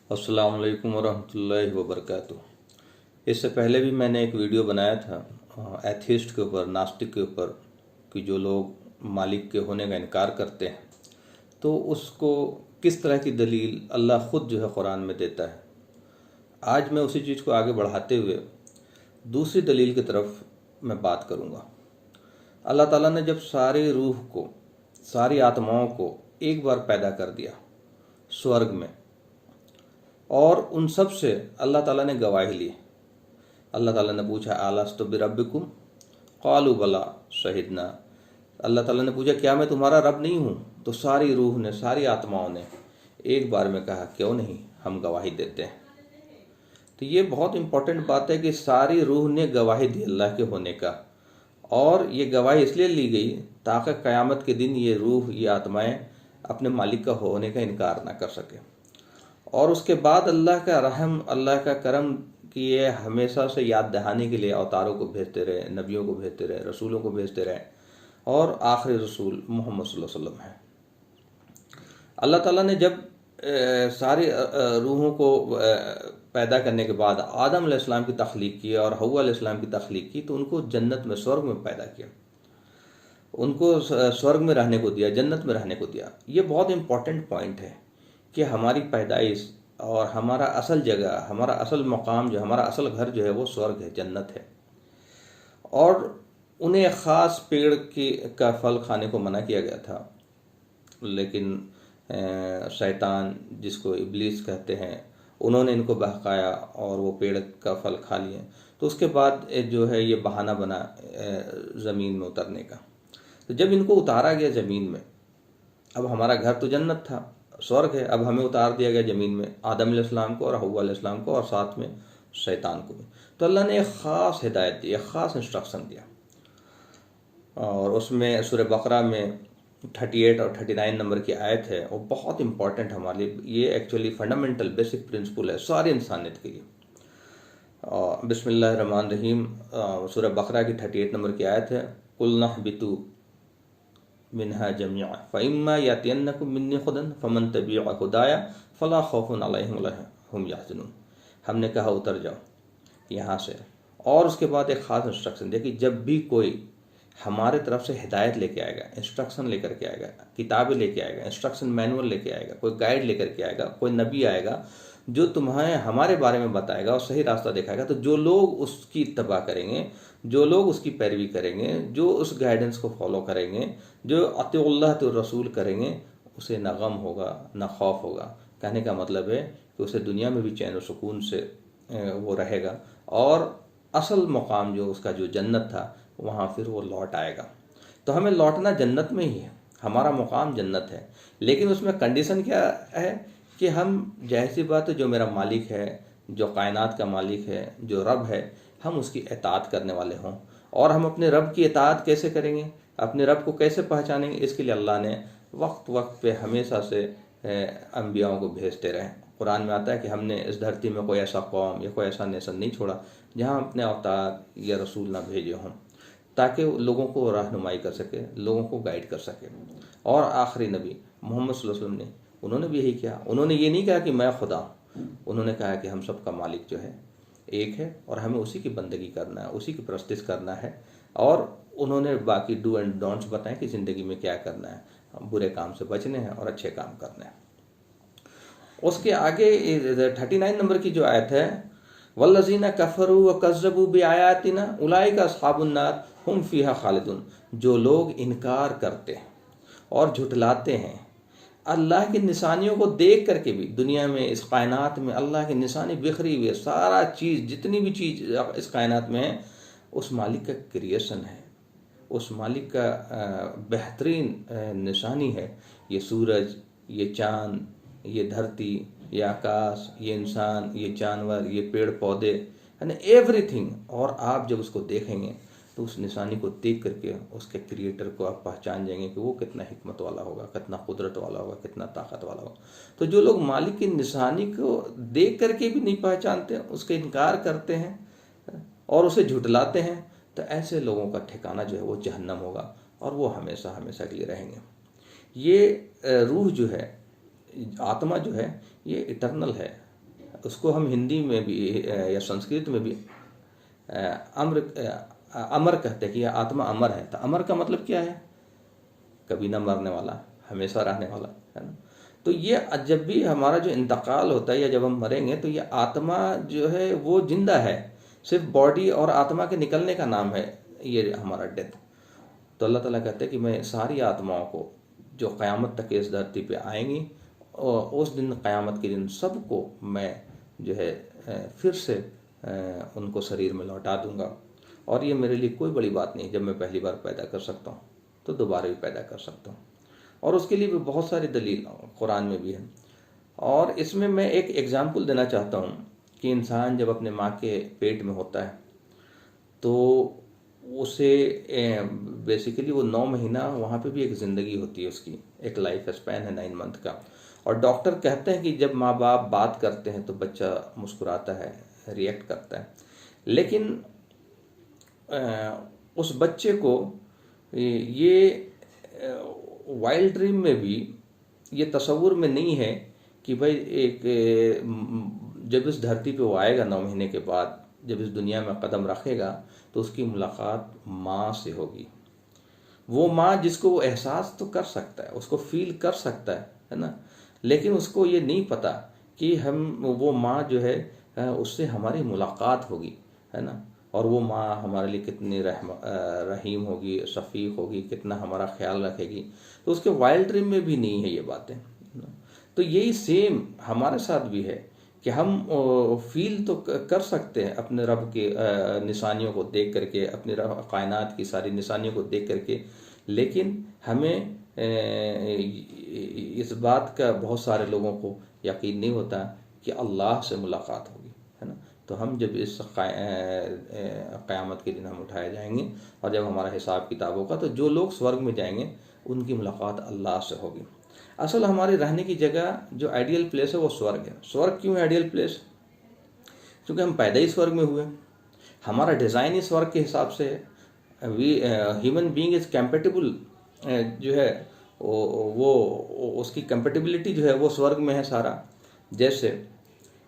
अस्सलाम वालेकुम वरहमतुल्लाहि वबरकातुहू। इससे पहले भी मैंने एक वीडियो बनाया था एथिस्ट के ऊपर, नास्तिक के ऊपर, कि जो लोग मालिक के होने का इनकार करते हैं तो उसको किस तरह की दलील अल्लाह ख़ुद जो है कुरान में देता है। आज मैं उसी चीज़ को आगे बढ़ाते हुए दूसरी दलील की तरफ मैं बात करूँगा। अल्लाह ताला ने जब सारी रूह को, सारी आत्माओं को एक बार पैदा कर दिया स्वर्ग में, और उन सब से अल्लाह ताला ने गवाही ली। अल्लाह ताला ने पूछा अलस्तु बिरब्बिकुम क़ालू बला शहिदना। अल्लाह ताला ने पूछा क्या मैं तुम्हारा रब नहीं हूँ? तो सारी रूह ने, सारी आत्माओं ने एक बार में कहा क्यों नहीं, हम गवाही देते हैं। तो ये बहुत इम्पोर्टेंट बात है कि सारी रूह ने गवाही दी अल्लाह के होने का, और ये गवाही इसलिए ली गई ताकि क़यामत के दिन ये रूह, ये आत्माएं अपने मालिक का होने का इनकार ना कर सके। और उसके बाद अल्लाह का रहम, अल्लाह का करम कि ये हमेशा से याद दहाने के लिए अवतारों को भेजते रहे, नबियों को भेजते रहे, रसूलों को भेजते रहे, और आखिरी रसूल मोहम्मद सल्लल्लाहु अलैहि वसल्लम है। अल्लाह ताला ने जब सारी रूहों को पैदा करने के बाद आदम अलैहिस्सलाम की तख्लीक की और हव्वा अलैहिस्सलाम की तख्लीक की, तो उनको जन्नत में, स्वर्ग में पैदा किया, उनको स्वर्ग में रहने को दिया, जन्नत में रहने को दिया। ये बहुत इम्पॉर्टेंट पॉइंट है कि हमारी पैदाइश और हमारा असल जगह, हमारा असल मकाम, जो हमारा असल घर जो है वो स्वर्ग है, जन्नत है। और उन्हें एक ख़ास पेड़ का फल खाने को मना किया गया था, लेकिन शैतान, जिसको इब्लीस कहते हैं, उन्होंने इनको बहकाया और वो पेड़ का फल खा लिए। तो उसके बाद जो है ये बहाना बना ज़मीन में उतरने का। तो जब इनको उतारा गया ज़मीन में, अब हमारा घर तो जन्नत था, स्वर्ग है, अब हमें उतार दिया गया ज़मीन में, आदम अलैहिस्सलाम को और हव्वा अलैहिस्सलाम को और साथ में शैतान को भी। तो अल्लाह ने एक ख़ास हिदायत दी, एक ख़ास इंस्ट्रक्शन दिया, और उसमें सूरह बकरा में 38 और 39 नंबर की आयत है, वो बहुत इंपॉर्टेंट हमारे लिए। ये एक्चुअली फंडामेंटल बेसिक प्रिंसिपल है सारी इंसानियत के लिए। बिस्मिल्लाहिर्रहमानिर्रहीम, सूरह बकरा की 38 नंबर की आयत है, कुल नहबितू मिन्हा जमीआ फ़इम्मा यातियन्नकुम मिन्नी हुदन फ़मन तबिअ हुदाया फ़ला खौफ़ुन अलैहिम वला हुम यहज़नून। हमने कहा उतर जाओ यहाँ से, और उसके बाद एक ख़ास इंस्ट्रक्शन दिया कि जब भी कोई हमारे तरफ से हिदायत लेके आएगा, इंस्ट्रक्शन लेकर के आएगा, किताबें लेके आएगा, इंस्ट्रक्शन मैनुअल लेके आएगा, कोई गाइड लेकर के आएगा, कोई नबी आएगा जो तुम्हें हमारे बारे में बताएगा और सही रास्ता दिखाएगा, तो जो लोग उसकी इत्तबा करेंगे, जो लोग उसकी पैरवी करेंगे, जो उस गाइडेंस को फॉलो करेंगे, जो अतिउल्लाह तो रसूल करेंगे, उसे ना गम होगा ना खौफ होगा। कहने का मतलब है कि उसे दुनिया में भी चैन और सुकून से वो रहेगा, और असल मकाम जो उसका, जो जन्नत था, वहाँ फिर वो लौट आएगा। तो हमें लौटना जन्नत में ही है, हमारा मुकाम जन्नत है, लेकिन उसमें कंडीशन क्या है कि हम, जैसी बात है, जो मेरा मालिक है, जो कायनात का मालिक है, जो रब है, हम उसकी इताअत करने वाले हों। और हम अपने रब की इताअत कैसे करेंगे, अपने रब को कैसे पहचानेंगे, इसके लिए अल्लाह ने वक्त वक्त पे हमेशा से अंबियाओं को भेजते रहे। कुरान में आता है कि हमने इस धरती में कोई ऐसा कौम या कोई ऐसा नेशन नहीं छोड़ा जहाँ अपने अवतार या रसूल ना भेजे हों, ताकि लोगों को रहनुमाई कर सके, लोगों को गाइड कर सके। और आखिरी नबी मोहम्मद सल्लल्लाहु अलैहि वसल्लम ने, उन्होंने भी यही किया। उन्होंने ये नहीं कहा कि मैं खुदा हूँ, उन्होंने कहा कि हम सबका मालिक जो है एक है, और हमें उसी की बंदगी करना है, उसी की परस्तिश करना है। और उन्होंने बाकी डू एंड डोंट्स बताएं कि ज़िंदगी में क्या करना है, बुरे काम से बचने हैं और अच्छे काम करने हैं। उसके आगे 39 नंबर की जो आयत है, वल्लज़ीना कफ़रू व कज़्ज़बू बिआयातिना उलाइका अस्हाबुन नार हुम फ़ीहा खालिदून। जो लोग इनकार करते हैं और झुटलाते हैं अल्लाह की निशानियों को देख करके भी, दुनिया में, इस कायनात में अल्लाह की निशानी बिखरी हुई है, सारा चीज़, जितनी भी चीज़ इस कायनात में है, उस मालिक का क्रिएशन है, उस मालिक का बेहतरीन निशानी है। ये सूरज, ये चाँद, ये धरती, ये आकाश, ये इंसान, ये जानवर, ये पेड़ पौधे, यानी एवरीथिंग। और आप जब उसको देखेंगे तो उस निशानी को देख करके उसके क्रिएटर को आप पहचान जाएंगे कि वो कितना हिकमत वाला होगा, कितना कुदरत वाला होगा, कितना ताकत वाला होगा। तो जो लोग मालिक की निशानी को देख करके भी नहीं पहचानते, उसका इनकार करते हैं और उसे झुटलाते हैं, तो ऐसे लोगों का ठिकाना जो है वो जहन्नम होगा, और वो हमेशा हमेशा के लिए रहेंगे। ये रूह जो है, आत्मा जो है, ये इटर्नल है, उसको हम हिंदी में भी या संस्कृत में भी अमर अमर कहते हैं कि यह आत्मा अमर है। तो अमर का मतलब क्या है? कभी ना मरने वाला, हमेशा रहने वाला, है ना। तो ये जब भी हमारा जो इंतकाल होता है या जब हम मरेंगे तो ये आत्मा जो है वो जिंदा है, सिर्फ बॉडी और आत्मा के निकलने का नाम है ये हमारा डेथ। तो अल्लाह ताला कहते हैं कि मैं सारी आत्माओं को जो क़यामत तक इस धरती पे आएंगी और उस दिन क़यामत के दिन सबको मैं जो है फिर से उनको शरीर में लौटा दूंगा। और ये मेरे लिए कोई बड़ी बात नहीं, जब मैं पहली बार पैदा कर सकता हूँ तो दोबारा भी पैदा कर सकता हूँ। और उसके लिए भी बहुत सारी दलील कुरान में भी है। और इसमें मैं एक एग्जाम्पल देना चाहता हूँ कि इंसान जब अपने माँ के पेट में होता है तो उसे बेसिकली वो 9 महीना वहाँ पे भी एक ज़िंदगी होती है, उसकी एक लाइफ स्पैन है 9 मंथ का। और डॉक्टर कहते हैं कि जब माँ बाप बात करते हैं तो बच्चा मुस्कुराता है, रिएक्ट करता है। लेकिन उस बच्चे को ये वाइल्ड ड्रीम में भी ये तस्वुर में नहीं है कि भाई एक जब इस धरती पे वो आएगा 9 महीने के बाद, जब इस दुनिया में कदम रखेगा तो उसकी मुलाकात माँ से होगी। वो माँ जिसको वो एहसास तो कर सकता है, उसको फील कर सकता है ना। लेकिन उसको ये नहीं पता कि वो माँ जो है उससे हमारी मुलाकात होगी, है ना। और वो माँ हमारे लिए कितनी रहीम होगी, शफीक होगी, कितना हमारा ख्याल रखेगी। तो उसके वाइल्ड ड्रीम में भी नहीं है ये बातें। तो यही सेम हमारे साथ भी है कि हम फील तो कर सकते हैं अपने रब के निशानियों को देख करके, अपने रब कायनात की सारी निशानियों को देख करके। लेकिन हमें इस बात का बहुत सारे लोगों को यकीन नहीं होता कि अल्लाह से मुलाकात होगी, है ना। तो हम जब इस क़यामत के दिन हम उठाए जाएंगे और जब हमारा हिसाब किताब होगा तो जो लोग स्वर्ग में जाएंगे उनकी मुलाकात अल्लाह से होगी। असल हमारे रहने की जगह जो आइडियल प्लेस है वो स्वर्ग है। स्वर्ग क्यों है आइडियल प्लेस? क्योंकि हम पैदा ही स्वर्ग में हुए, हमारा डिज़ाइन ही स्वर्ग के हिसाब से है। ह्यूमन बीइंग इज कंपेटेबल जो है वो उसकी कंपेटेबिलिटी जो है वो स्वर्ग में है सारा। जैसे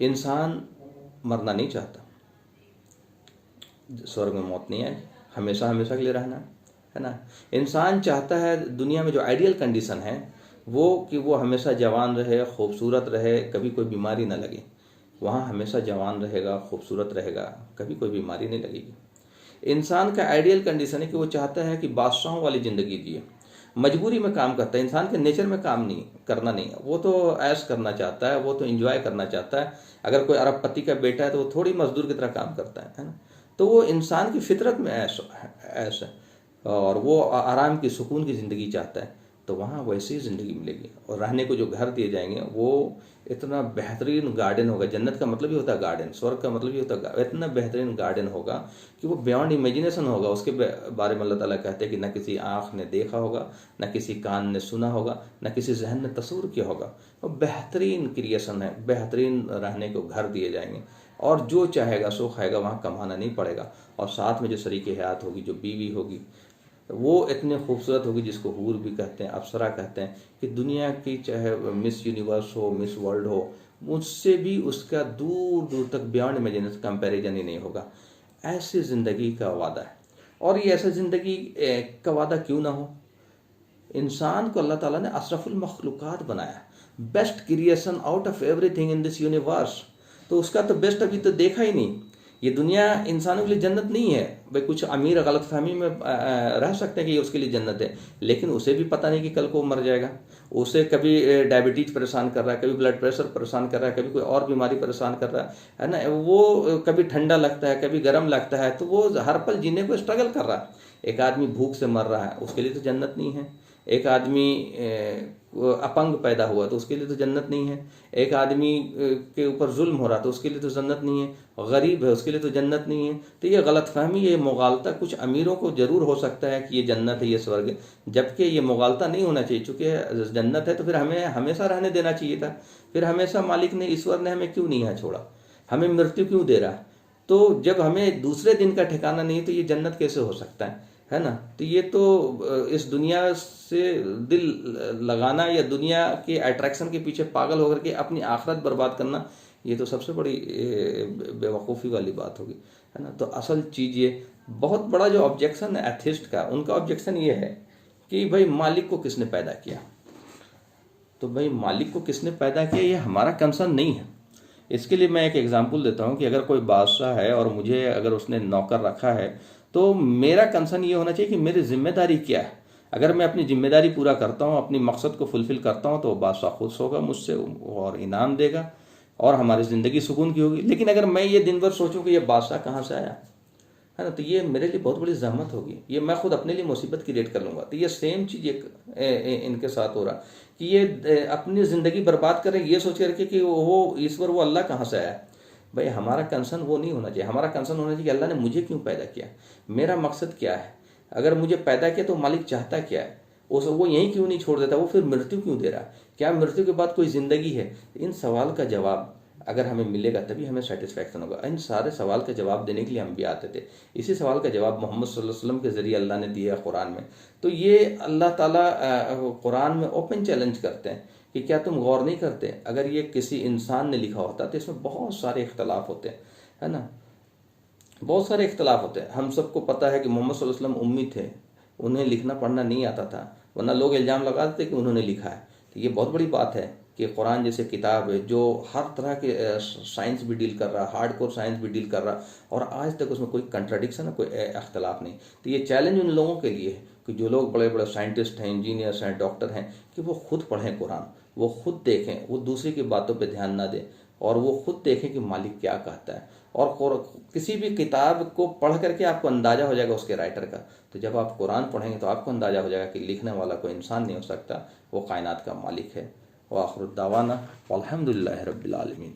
इंसान मरना नहीं चाहता, स्वर्ग में मौत नहीं है, हमेशा हमेशा के लिए रहना, है ना। इंसान चाहता है दुनिया में जो आइडियल कंडीशन है वो कि वो हमेशा जवान रहे, खूबसूरत रहे, कभी कोई बीमारी ना लगे। वहाँ हमेशा जवान रहेगा, खूबसूरत रहेगा, कभी कोई बीमारी नहीं लगेगी। इंसान का आइडियल कंडीशन है कि वो चाहता है कि बादशाहों वाली ज़िंदगी जिए, मजबूरी में काम करता है। इंसान के नेचर में काम नहीं करना नहीं, वो तो ऐश करना चाहता है, वो तो एंजॉय करना चाहता है। अगर कोई अरबपति का बेटा है तो वो थोड़ी मजदूर की तरह काम करता है ना। तो वो इंसान की फितरत में ऐश है और वो आराम की, सुकून की ज़िंदगी चाहता है। तो वहाँ वैसी ही ज़िंदगी मिलेगी। और रहने को जो घर दिए जाएंगे वो इतना बेहतरीन गार्डन होगा। जन्नत का मतलब ही होता है गार्डन, स्वर्ग का मतलब ही होता है इतना बेहतरीन गार्डन होगा कि वो बियॉन्ड इमेजिनेशन होगा। उसके बारे में अल्लाह ताला कहते हैं कि न किसी आँख ने देखा होगा, न किसी कान ने सुना होगा, न किसी जहन ने तस्वुर किया होगा। वो बेहतरीन क्रिएशन है, बेहतरीन रहने को घर दिए जाएंगे और जो चाहेगा सो खाएगा, वहाँ कमाना नहीं पड़ेगा। और साथ में जो शरीक हयात होगी, जो बीवी होगी, वो इतने खूबसूरत होगी जिसको हूर भी कहते हैं, अप्सरा कहते हैं, कि दुनिया की चाहे मिस यूनिवर्स हो, मिस वर्ल्ड हो, मुझसे भी उसका दूर दूर तक बियॉन्ड इमेजिनेशन कंपैरिजन ही नहीं होगा। ऐसी ज़िंदगी का वादा है। और ये ऐसा ज़िंदगी का वादा क्यों ना हो? इंसान को अल्लाह ताला ने अशरफुल मखलूक़ात बनाया, best creation out of everything in this universe. तो उसका तो बेस्ट अभी तो देखा ही नहीं। ये दुनिया इंसानों के लिए जन्नत नहीं है। भाई कुछ अमीर गलतफहमी में रह सकते हैं कि ये उसके लिए जन्नत है, लेकिन उसे भी पता नहीं कि कल को मर जाएगा। उसे कभी डायबिटीज परेशान कर रहा है, कभी ब्लड प्रेशर परेशान कर रहा है, कभी कोई और बीमारी परेशान कर रहा है ना। वो कभी ठंडा लगता है, कभी गर्म लगता है, तो वो हर पल जीने को स्ट्रगल कर रहा है। एक आदमी भूख से मर रहा है, उसके लिए तो जन्नत नहीं है। एक आदमी अपंग पैदा हुआ तो उसके लिए तो जन्नत नहीं है। एक आदमी के ऊपर जुल्म हो रहा तो उसके लिए तो जन्नत नहीं है। गरीब है उसके लिए तो जन्नत नहीं है। तो ये गलतफहमी, ये मुगालता कुछ अमीरों को ज़रूर हो सकता है कि ये जन्नत है, ये स्वर्ग है, जबकि ये मुगालता नहीं होना चाहिए। चूँकि जन्नत है तो फिर हमें हमेशा रहने देना चाहिए था। फिर हमेशा मालिक ने, ईश्वर ने हमें क्यों नहीं यहाँ छोड़ा, हमें मृत्यु क्यों दे रहा है? तो जब हमें दूसरे दिन का ठिकाना नहीं तो ये जन्नत कैसे हो सकता है? है ना। तो ये तो इस दुनिया से दिल लगाना या दुनिया के अट्रैक्शन के पीछे पागल होकर के अपनी आखिरत बर्बाद करना, ये तो सबसे बड़ी बेवकूफ़ी वाली बात होगी, है ना। तो असल चीज़ ये बहुत बड़ा जो ऑब्जेक्शन है एथिस्ट का, उनका ऑब्जेक्शन ये है कि भाई मालिक को किसने पैदा किया। तो भाई मालिक को किसने पैदा किया ये हमारा कंसर्न नहीं है। इसके लिए मैं एक एग्जांपल देता हूँ कि अगर कोई बादशाह है और मुझे अगर उसने नौकर रखा है, तो मेरा कंसर्न ये होना चाहिए कि मेरी जिम्मेदारी क्या है। अगर मैं अपनी जिम्मेदारी पूरा करता हूँ, अपनी मकसद को फुलफिल करता हूँ, तो बादशाह खुश होगा मुझसे और इनाम देगा और हमारी ज़िंदगी सुकून की होगी। लेकिन अगर मैं ये दिन भर सोचूं कि ये बादशाह कहाँ से आया, है ना, तो ये मेरे लिए बहुत बड़ी जहमत होगी, ये मैं खुद अपने लिए मुसीबत क्रिएट कर लूँगा। तो ये सेम चीज़ इनके साथ हो रहा कि ये अपनी ज़िंदगी बर्बाद करें ये सोच करके कि वो ईश्वर, वो अल्लाह कहाँ से आया। भाई हमारा कंसर्न वो नहीं होना चाहिए। हमारा कंसर्न होना चाहिए कि अल्लाह ने मुझे क्यों पैदा किया, मेरा मकसद क्या है। अगर मुझे पैदा किया तो मालिक चाहता क्या है, वो यहीं क्यों नहीं छोड़ देता, वो फिर मृत्यु क्यों दे रहा है, क्या मृत्यु के बाद कोई ज़िंदगी है। इन सवाल का जवाब अगर हमें मिलेगा तभी हमें सेटिस्फैक्शन होगा। इन सारे सवाल का जवाब देने के लिए हम भी आते थे। इसी सवाल का जवाब मोहम्मद सल्लल्लाहु अलैहि वसल्लम के ज़रिए अल्लाह ने दिया है कुरान में। तो ये अल्लाह ताला कुरान में ओपन चैलेंज करते हैं कि क्या तुम गौर नहीं करते, अगर ये किसी इंसान ने लिखा होता तो इसमें बहुत सारे इख्तलाफ होते हैं, है ना, बहुत सारे इख्तलाफ होते हैं। हम सबको पता है कि मोहम्मद सल्लल्लाहु अलैहि वसल्लम उम्मी थे, उन्हें लिखना पढ़ना नहीं आता था, वरना लोग इल्ज़ाम लगाते थे कि उन्होंने लिखा है। तो ये बहुत बड़ी बात है कि कुरान जैसे किताब है जो हर तरह के साइंस भी डील कर रहा, हार्डकोर साइंस भी डील कर रहा, और आज तक उसमें कोई कंट्राडिक्शन है, कोई अख्तलाफ नहीं। तो ये चैलेंज उन लोगों के लिए है कि जो लोग बड़े बड़े साइंटिस्ट हैं, इंजीनियर्स हैं, डॉक्टर हैं, कि वो खुद पढ़ें कुरान, वो खुद देखें, वो दूसरे की बातों पर ध्यान ना दें, और वो खुद देखें कि मालिक क्या कहता है। और किसी भी किताब को पढ़ करके आपको अंदाज़ा हो जाएगा उसके राइटर का। तो जब आप कुरान पढ़ेंगे तो आपको अंदाज़ा हो जाएगा कि लिखने वाला कोई इंसान नहीं हो सकता, वो कायनात का मालिक है। व आखिर दावाना अल्हम्दुलिल्लाहि रब्बिल आलमीन।